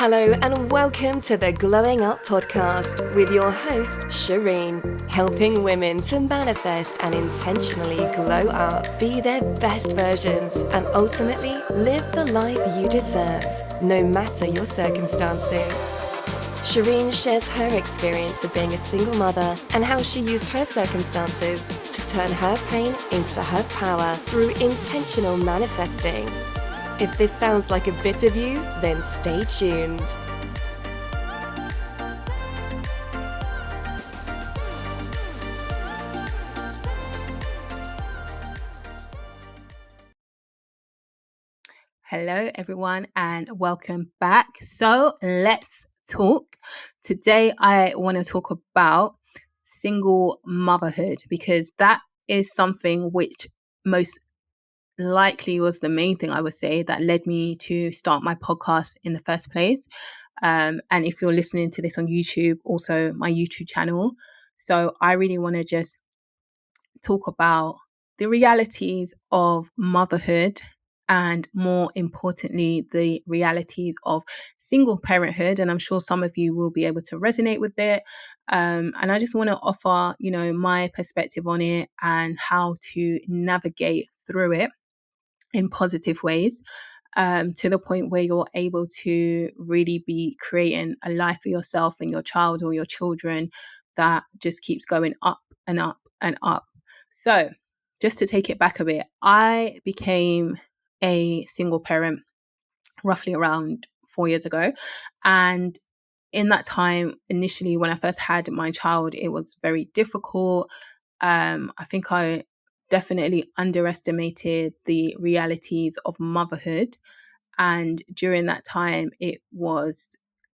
Hello and welcome to the Glowing Up podcast with your host, Shereen, helping women to manifest and intentionally glow up, be their best versions, and ultimately live the life you deserve, no matter your circumstances. Shereen shares her experience of being a single mother and how she used her circumstances to turn her pain into her power through intentional manifesting. If this sounds like a bit of you, then stay tuned. Hello, everyone, and welcome back. So let's talk. Today, I want to talk about single motherhood because that is something which most likely was the main thing I would say that led me to start my podcast in the first place. And if you're listening to this on YouTube, also my YouTube channel. So I really want to just talk about the realities of motherhood and more importantly, the realities of single parenthood. And I'm sure some of you will be able to resonate with it. And I just want to offer, my perspective on it and how to navigate through it in positive ways, to the point where you're able to really be creating a life for yourself and your child or your children that just keeps going up and up and up. So just to take it back a bit, I became a single parent roughly around 4 years ago. And in that time, initially, when I first had my child, it was very difficult. I think I definitely underestimated the realities of motherhood. And during that time, it was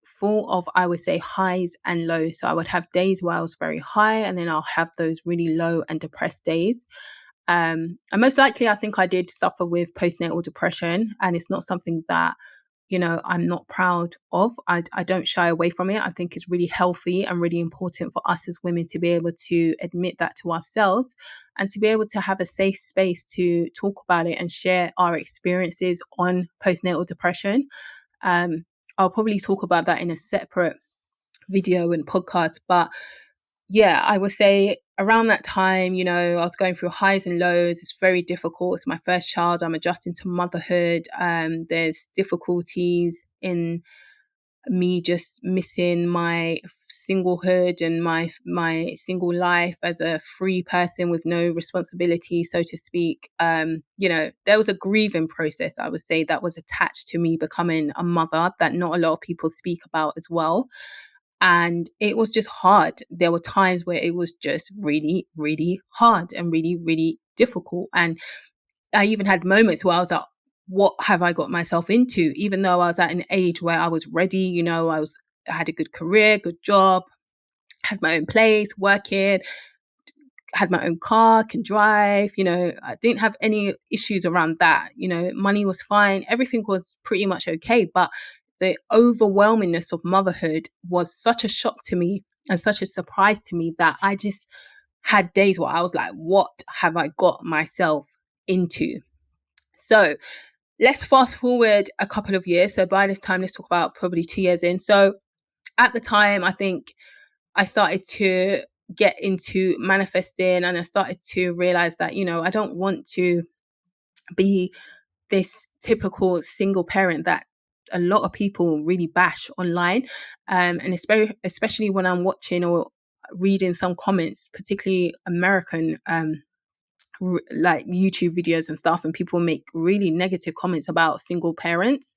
full of, I would say, highs and lows. So I would have days where I was very high, and then I'll have those really low and depressed days. And most likely, I think I did suffer with postnatal depression, and it's not something that I'm not proud of. I don't shy away from it. I think it's really healthy and really important for us as women to be able to admit that to ourselves and to be able to have a safe space to talk about it and share our experiences on postnatal depression. I'll probably talk about that in a separate video and podcast, but yeah, I would say around that time, I was going through highs and lows. It's very difficult. It's my first child. I'm adjusting to motherhood. There's difficulties in me just missing my singlehood and my single life as a free person with no responsibility, so to speak. There was a grieving process, I would say, that was attached to me becoming a mother that not a lot of people speak about as well. And it was just hard. There were times where it was just really, really hard and really, really difficult. And I even had moments where I was like, what have I got myself into? Even though I was at an age where I was ready, I had a good career, good job, had my own place, working, had my own car, can drive, I didn't have any issues around that. Money was fine. Everything was pretty much okay. But the overwhelmingness of motherhood was such a shock to me and such a surprise to me that I just had days where I was like, what have I got myself into? So let's fast forward a couple of years. So by this time, let's talk about probably 2 years in. So at the time, I think I started to get into manifesting and I started to realize that, I don't want to be this typical single parent that a lot of people really bash online. And especially when I'm watching or reading some comments, particularly American like YouTube videos and stuff, and people make really negative comments about single parents.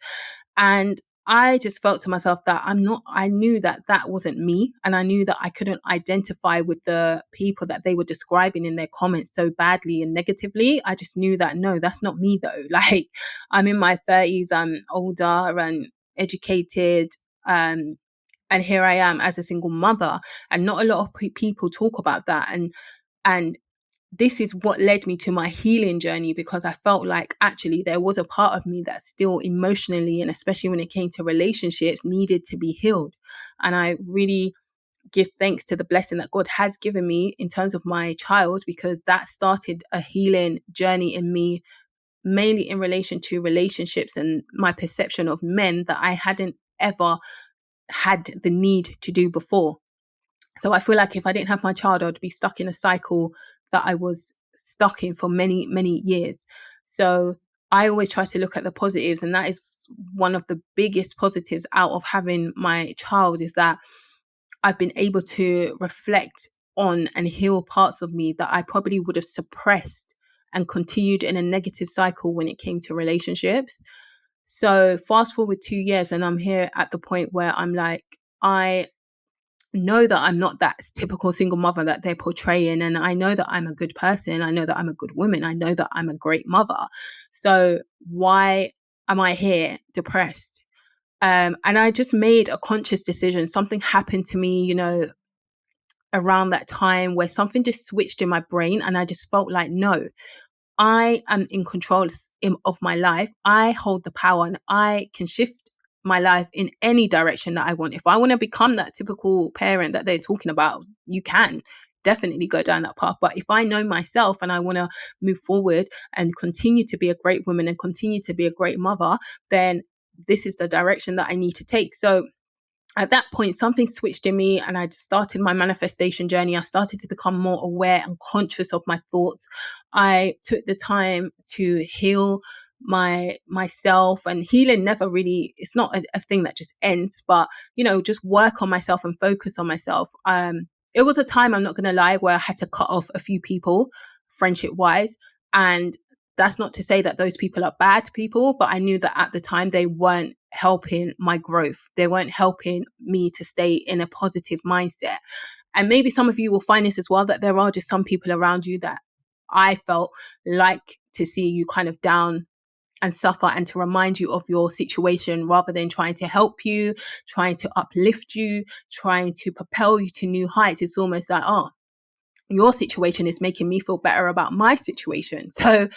And I just felt to myself that I knew that wasn't me. And I knew that I couldn't identify with the people that they were describing in their comments so badly and negatively. I just knew that, no, that's not me though. Like, I'm in my 30s, I'm older and educated. And here I am as a single mother. And not a lot of people talk about that. And this is what led me to my healing journey, because I felt like actually there was a part of me that still emotionally, and especially when it came to relationships, needed to be healed. And I really give thanks to the blessing that God has given me in terms of my child, because that started a healing journey in me, mainly in relation to relationships and my perception of men that I hadn't ever had the need to do before. So I feel like if I didn't have my child, I'd be stuck in a cycle that I was stuck in for many, many years. So I always try to look at the positives, and that is one of the biggest positives out of having my child, is that I've been able to reflect on and heal parts of me that I probably would have suppressed and continued in a negative cycle when it came to relationships. So fast forward 2 years, and I'm here at the point where I'm like, I know that I'm not that typical single mother that they're portraying. And I know that I'm a good person. I know that I'm a good woman. I know that I'm a great mother. So why am I here depressed? And I just made a conscious decision. Something happened to me, around that time, where something just switched in my brain. And I just felt like, no, I am in control of my life. I hold the power, and I can shift my life in any direction that I want. If I want to become that typical parent that they're talking about, you can definitely go down that path. But if I know myself and I want to move forward and continue to be a great woman and continue to be a great mother, then this is the direction that I need to take. So at that point, something switched in me, and I started my manifestation journey. I started to become more aware and conscious of my thoughts. I took the time to heal myself, and healing never really, it's not a thing that just ends, but just work on myself and focus on myself. It was a time, I'm not going to lie, where I had to cut off a few people friendship wise, and that's not to say that those people are bad people, but I knew that at the time they weren't helping my growth. They weren't helping me to stay in a positive mindset. And maybe some of you will find this as well, that there are just some people around you that I felt like to see you kind of down and suffer, and to remind you of your situation rather than trying to help you, trying to uplift you, trying to propel you to new heights. It's almost like, oh, your situation is making me feel better about my situation. So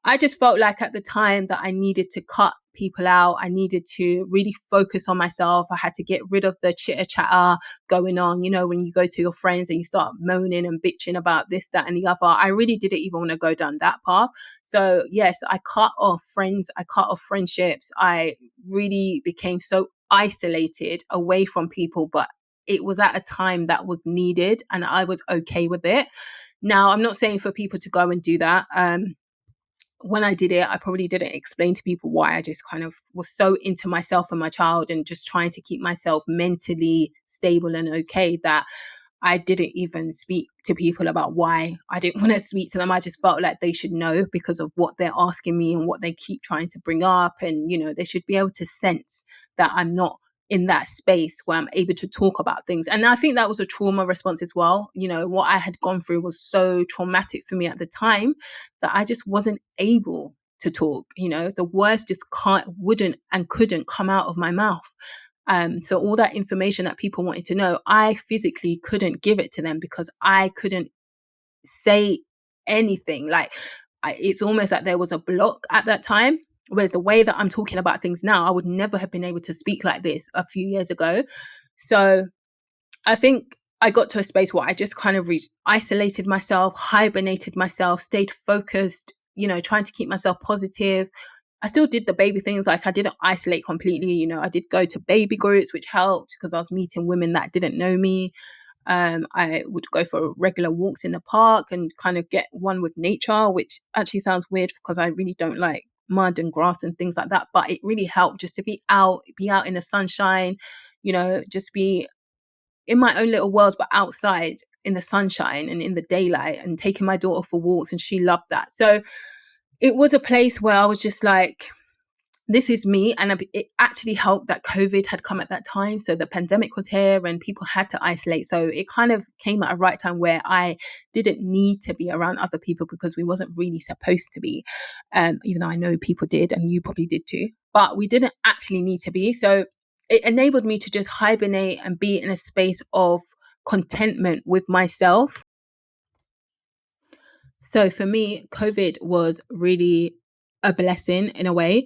I just felt like at the time that I needed to cut people out. I needed to really focus on myself. I had to get rid of the chitter chatter going on. When you go to your friends and you start moaning and bitching about this, that, and the other, I really didn't even want to go down that path. So yes, I cut off friends. I cut off friendships. I really became so isolated away from people, but it was at a time that was needed, and I was okay with it. Now, I'm not saying for people to go and do that. When I did it, I probably didn't explain to people why. I just kind of was so into myself and my child and just trying to keep myself mentally stable and okay that I didn't even speak to people about why I didn't want to speak to them. I just felt like they should know because of what they're asking me and what they keep trying to bring up. And, they should be able to sense that I'm not in that space where I'm able to talk about things. And I think that was a trauma response as well. What I had gone through was so traumatic for me at the time that I just wasn't able to talk. The words just wouldn't and couldn't come out of my mouth. So all that information that people wanted to know, I physically couldn't give it to them because I couldn't say anything. It's almost like there was a block at that time. Whereas the way that I'm talking about things now, I would never have been able to speak like this a few years ago. So I think I got to a space where I just kind of isolated myself, hibernated myself, stayed focused, trying to keep myself positive. I still did the baby things. Like I didn't isolate completely. I did go to baby groups, which helped because I was meeting women that didn't know me. I would go for regular walks in the park and kind of get one with nature, which actually sounds weird because I really don't like mud and grass and things like that. But it really helped just to be out in the sunshine, just be in my own little worlds, but outside in the sunshine and in the daylight, and taking my daughter for walks. And she loved that. So it was a place where I was just like, this is me. And it actually helped that COVID had come at that time. So the pandemic was here and people had to isolate. So it kind of came at a right time where I didn't need to be around other people because we wasn't really supposed to be, even though I know people did and you probably did too, but we didn't actually need to be. So it enabled me to just hibernate and be in a space of contentment with myself. So for me, COVID was really a blessing in a way.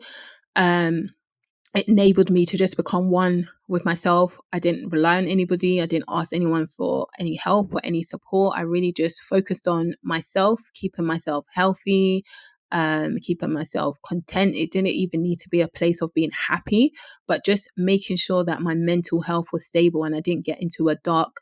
It enabled me to just become one with myself. I didn't rely on anybody. I didn't ask anyone for any help or any support. I really just focused on myself, keeping myself healthy, keeping myself content. It didn't even need to be a place of being happy, but just making sure that my mental health was stable and I didn't get into a dark,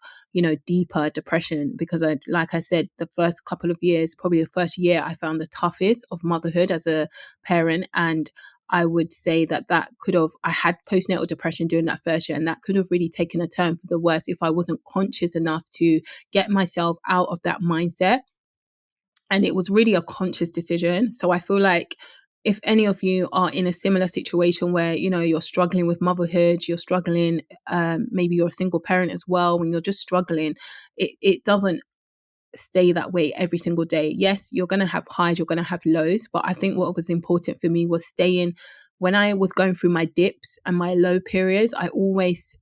deeper depression. Because like I said, the first couple of years, probably the first year, I found the toughest of motherhood as a parent. And I would say that I had postnatal depression during that first year, and that could have really taken a turn for the worse if I wasn't conscious enough to get myself out of that mindset. And it was really a conscious decision. So I feel like if any of you are in a similar situation where, you're struggling with motherhood, you're struggling, maybe you're a single parent as well, when you're just struggling, it doesn't stay that way every single day. Yes, you're going to have highs, you're going to have lows, but I think what was important for me was staying. When I was going through my dips and my low periods, I almost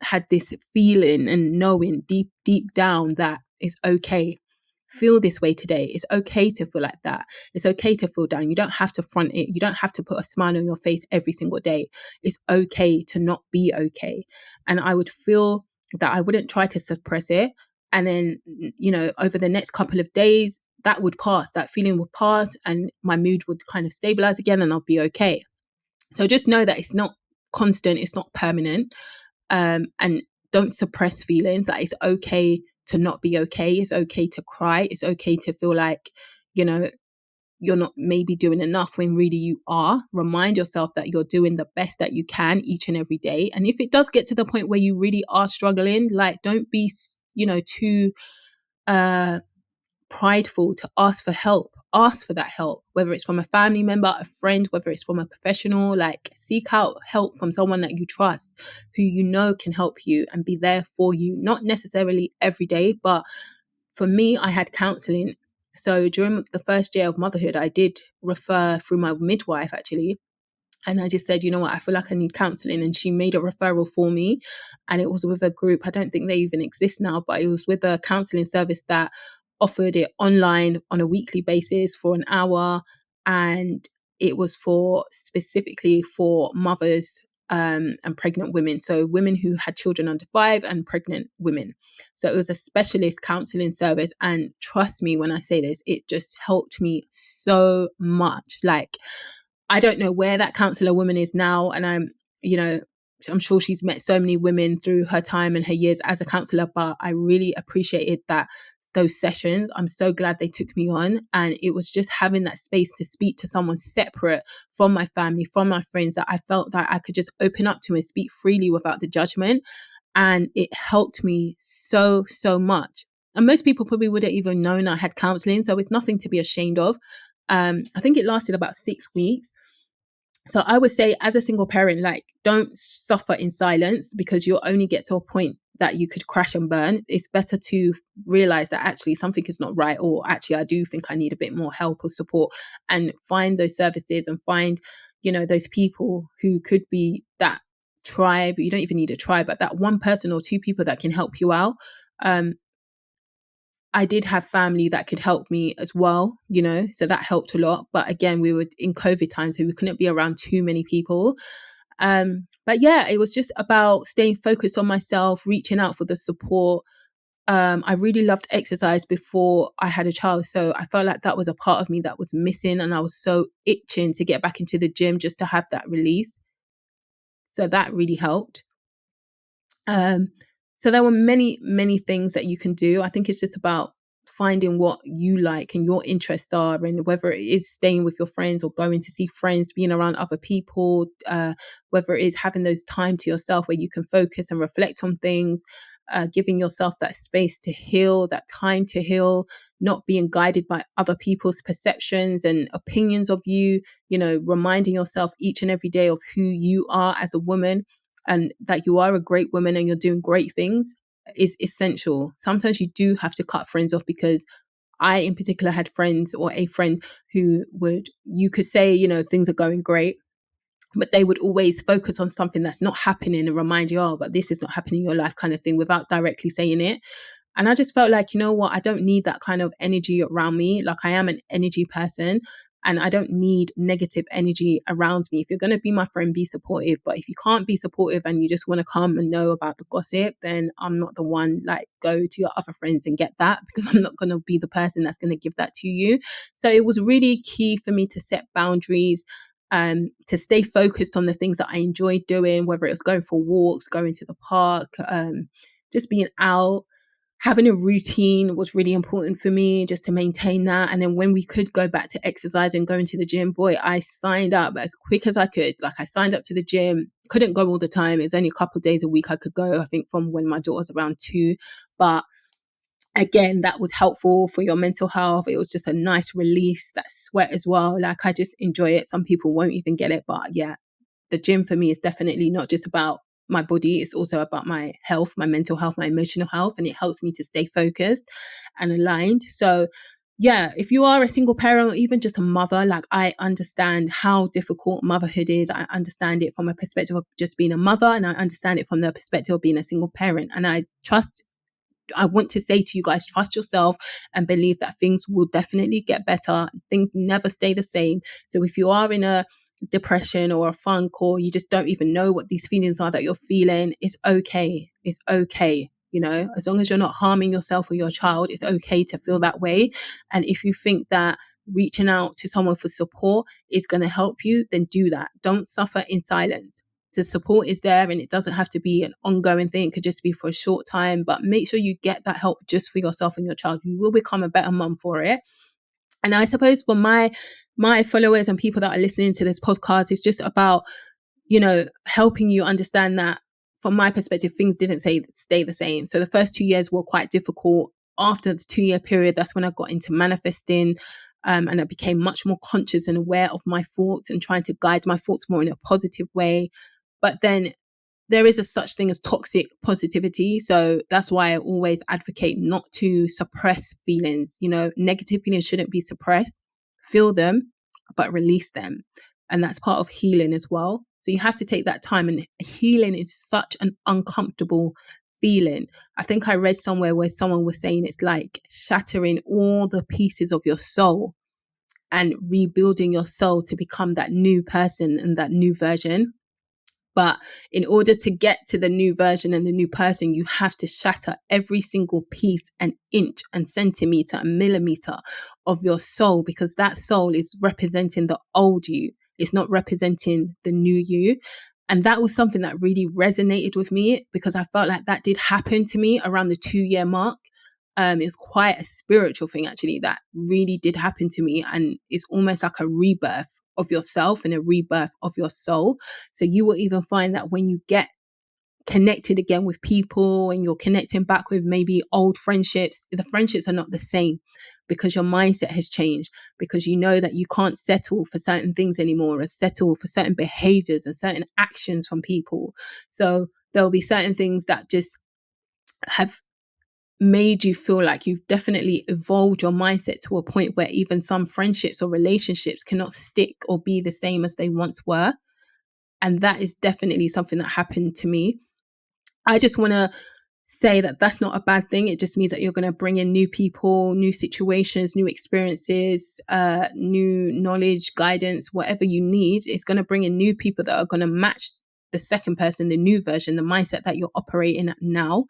had this feeling and knowing deep down that it's okay. Feel this way today. It's okay to feel like that. It's okay to feel down. You don't have to front it. You don't have to put a smile on your face every single day. It's okay to not be okay. And I would feel that I wouldn't try to suppress it. And then, over the next couple of days, that would pass. That feeling would pass and my mood would kind of stabilize again and I'll be okay. So just know that it's not constant. It's not permanent. And don't suppress feelings. That it's okay to not be okay. It's okay to cry. It's okay to feel like, you're not maybe doing enough when really you are. Remind yourself that you're doing the best that you can each and every day. And if it does get to the point where you really are struggling, like don't be, too prideful to ask for help. Ask for that help, whether it's from a family member, a friend, whether it's from a professional. Like seek out help from someone that you trust, who can help you and be there for you. Not necessarily every day, but for me, I had counseling. So during the first year of motherhood, I did refer through my midwife actually. And I just said, you know what, I feel like I need counseling. And she made a referral for me. And it was with a group. I don't think they even exist now, but it was with a counseling service that offered it online on a weekly basis for an hour. And it was specifically for mothers and pregnant women. So women who had children under 5 and pregnant women. So it was a specialist counseling service. And trust me when I say this, it just helped me so much. Like, I don't know where that counselor woman is now. And I'm sure she's met so many women through her time and her years as a counselor, but I really appreciated those sessions. I'm so glad they took me on. And it was just having that space to speak to someone separate from my family, from my friends, that I felt that I could just open up to and speak freely without the judgment. And it helped me so, so much. And most people probably wouldn't even known I had counseling. So it's nothing to be ashamed of. I think it lasted about 6 weeks. So I would say as a single parent, like don't suffer in silence, because you'll only get to a point that you could crash and burn. It's better to realize that actually something is not right, or actually I do think I need a bit more help or support, and find those services and find, those people who could be that tribe. You don't even need a tribe, but that one person or two people that can help you out. I did have family that could help me as well, so that helped a lot. But again, we were in COVID time, so we couldn't be around too many people. But yeah, it was just about staying focused on myself, reaching out for the support. I really loved exercise before I had a child. So I felt like that was a part of me that was missing. And I was so itching to get back into the gym just to have that release. So that really helped. So there were many, many things that you can do. I think it's just about finding what you like and your interests are, and whether it is staying with your friends or going to see friends, being around other people, whether it is having those time to yourself where you can focus and reflect on things, giving yourself that space to heal, that time to heal, not being guided by other people's perceptions and opinions of you, reminding yourself each and every day of who you are as a woman, and that you are a great woman and you're doing great things is essential. Sometimes you do have to cut friends off, because I in particular had friends, or a friend who you could say, things are going great, but they would always focus on something that's not happening and remind you, oh, but this is not happening in your life, kind of thing, without directly saying it. And I just felt like, you know what, I don't need that kind of energy around me. Like, I am an energy person. and I don't need negative energy around me. If you're going to be my friend, be supportive. But if you can't be supportive and you just want to come and know about the gossip, then I'm not the one. Like, go to your other friends and get that, because I'm not going to be the person that's going to give that to you. So it was really key for me to set boundaries, to stay focused on the things that I enjoyed doing, whether it was going for walks, going to the park, just being out. Having a routine was really important for me, just to maintain that. And then when we could go back to exercise and going to the gym, boy, I signed up as quick as I could. Like, I signed up to the gym, couldn't go all the time. It was only a couple of days a week I could go, I think from when my daughter was around 2. But again, that was helpful for your mental health. It was just a nice release, that sweat as well. Like, I just enjoy it. Some people won't even get it, but yeah, the gym for me is definitely not just about my body. It's also about my health, my mental health, my emotional health, and it helps me to stay focused and aligned. So yeah, if you are a single parent or even just a mother, like, I understand how difficult motherhood is. I understand it from a perspective of just being a mother, and I understand it from the perspective of being a single parent. And I want to say to you guys, trust yourself and believe that things will definitely get better. Things never stay the same. So if you are in a depression or a funk, or you just don't even know what these feelings are that you're feeling, it's okay. It's okay. You know, as long as you're not harming yourself or your child, it's okay to feel that way. And if you think that reaching out to someone for support is going to help you, then do that. Don't suffer in silence. The support is there, and it doesn't have to be an ongoing thing. It could just be for a short time, but make sure you get that help just for yourself and your child. You will become a better mum for it. And I suppose for my followers and people that are listening to this podcast, it's just about, you know, helping you understand that from my perspective, things didn't stay the same. So the first 2 years were quite difficult. After the 2-year period, that's when I got into manifesting, and I became much more conscious and aware of my thoughts and trying to guide my thoughts more in a positive way. But then there is a such thing as toxic positivity. So that's why I always advocate not to suppress feelings. You know, negative feelings shouldn't be suppressed. Feel them, but release them. And that's part of healing as well. So you have to take that time, and healing is such an uncomfortable feeling. I think I read somewhere where someone was saying it's like shattering all the pieces of your soul and rebuilding your soul to become that new person and that new version. But in order to get to the new version and the new person, you have to shatter every single piece and inch and centimeter and millimeter of your soul, because that soul is representing the old you. It's not representing the new you. And that was something that really resonated with me, because I felt like that did happen to me around the 2-year mark. It's quite a spiritual thing, actually, that really did happen to me. And it's almost like a rebirth of yourself and a rebirth of your soul. So you will even find that when you get connected again with people and you're connecting back with maybe old friendships, the friendships are not the same, because your mindset has changed, because you know that you can't settle for certain things anymore, or settle for certain behaviors and certain actions from people. So there'll be certain things that just have made you feel like you've definitely evolved your mindset to a point where even some friendships or relationships cannot stick or be the same as they once were. And that is definitely something that happened to me. I just want to say that that's not a bad thing. It just means that you're going to bring in new people, new situations, new experiences, new knowledge, guidance, whatever you need. It's going to bring in new people that are going to match the second person, the new version, the mindset that you're operating at now.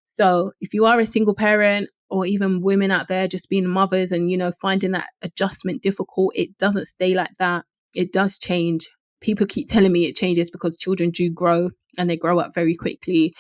So if you are a single parent, or even women out there just being mothers and, you know, finding that adjustment difficult, it doesn't stay like that. It does change. People keep telling me it changes because children do grow and they grow up very quickly.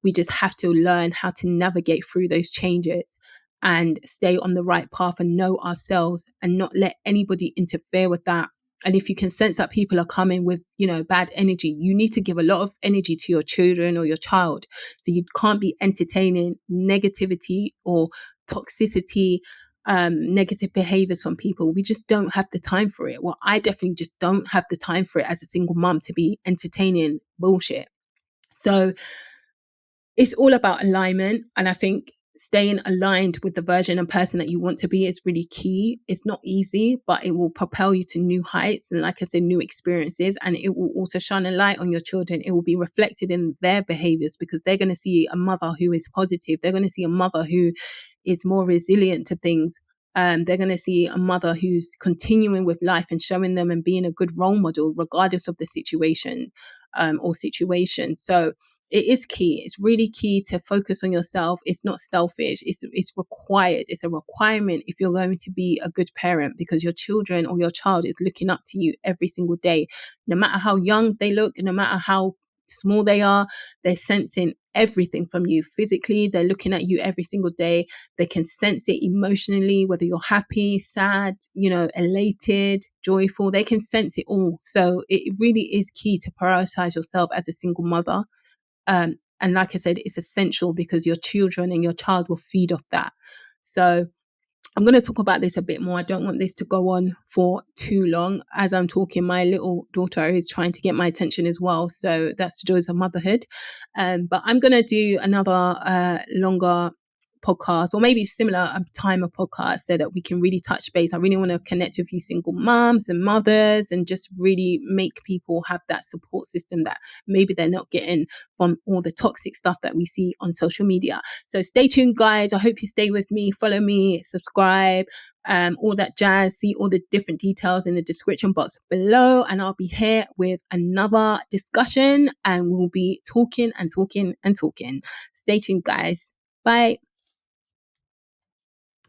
We just have to learn how to navigate through those changes and stay on the right path and know ourselves and not let anybody interfere with that. And if you can sense that people are coming with, you know, bad energy, you need to give a lot of energy to your children or your child. So you can't be entertaining negativity or toxicity, negative behaviors from people. We just don't have the time for it. Well, I definitely just don't have the time for it as a single mom to be entertaining bullshit. So it's all about alignment. And I think staying aligned with the version and person that you want to be is really key. It's not easy, but it will propel you to new heights. And like I said, new experiences. And it will also shine a light on your children. It will be reflected in their behaviors, because they're going to see a mother who is positive. They're going to see a mother who is more resilient to things. They're going to see a mother who's continuing with life and showing them and being a good role model, regardless of the situation or situation. So it is key. It's really key to focus on yourself. It's not selfish. It's required. It's a requirement if you're going to be a good parent, because your children or your child is looking up to you every single day. No matter how young they look, no matter how small they are, they're sensing everything from you physically. They're looking at you every single day. They can sense it emotionally, whether you're happy, sad, elated, joyful. They can sense it all. So it really is key to prioritize yourself as a single mother. And like I said, it's essential because your children and your child will feed off that. So I'm going to talk about this a bit more. I don't want this to go on for too long. As I'm talking, my little daughter is trying to get my attention as well. So that's the joys of motherhood. But I'm going to do another longer podcast, or maybe similar time of podcast, so that we can really touch base. I really want to connect with you single moms and mothers, and just really make people have that support system that maybe they're not getting from all the toxic stuff that we see on social media. So stay tuned, guys. I hope you stay with me, follow me, subscribe, all that jazz. See all the different details in the description box below, and I'll be here with another discussion, and we'll be talking and talking and talking. Stay tuned, guys. Bye.